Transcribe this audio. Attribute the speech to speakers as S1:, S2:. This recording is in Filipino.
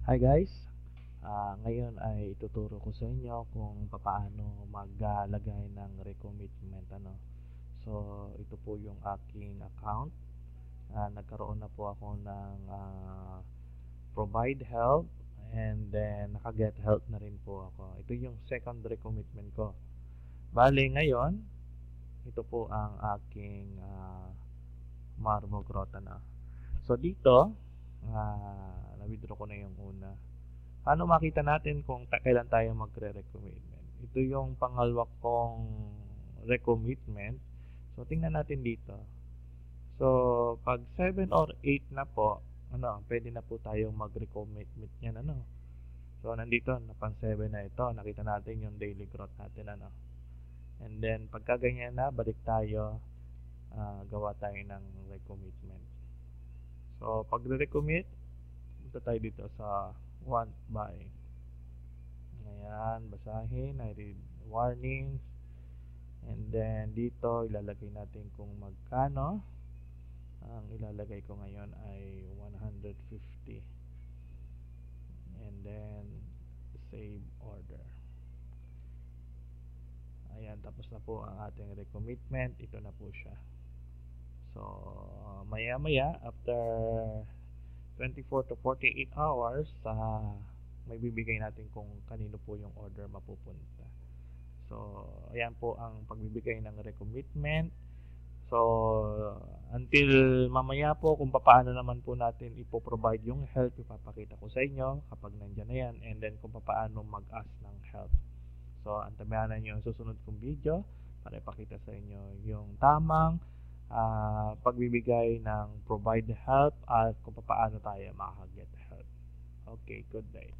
S1: Hi guys, ngayon ay ituturo ko sa inyo kung paano maglalagay ng recommitment So ito po yung aking account. Nagkaroon na po ako ng provide help and then naka-get help na rin po ako. Ito yung second recommitment ko. Bale ngayon, ito po ang aking Marmo Grotto na. So dito, na-withdraw ko na yung una. Paano makita natin kung kailan tayo magre-recommitment? Ito yung pangalawa kong recommitment. So tingnan natin dito. So pag 7 or 8 na po, pwede na po tayong mag-recommitment niyan So nandito na pang 7 na ito, nakita natin yung daily growth natin And then pagka ganyan na, balik tayo, gawa tayo ng recommitment. So pag recommit, punta tayo dito sa want by. Ayan, basahin, I read warnings. And then dito ilalagay natin kung magkano. Ang ilalagay ko ngayon ay 150. And then save order. Ayan, tapos na po ang ating recommitment. Ito na po siya. So maya-maya after 24 to 48 hours, may bibigay natin kung kanino po yung order mapupunta. So, ayan po ang pagbibigay ng recommitment. So, until mamaya po kung paano naman po natin ipoprovide yung help, ipapakita ko sa inyo kapag nandyan na yan. And then kung paano mag-ask ng help. So, antabayanan nyo ang susunod kong video para ipakita sa inyo yung tamang pagbibigay ng provide help at kung paano tayo makaka-get help. Okay, good day.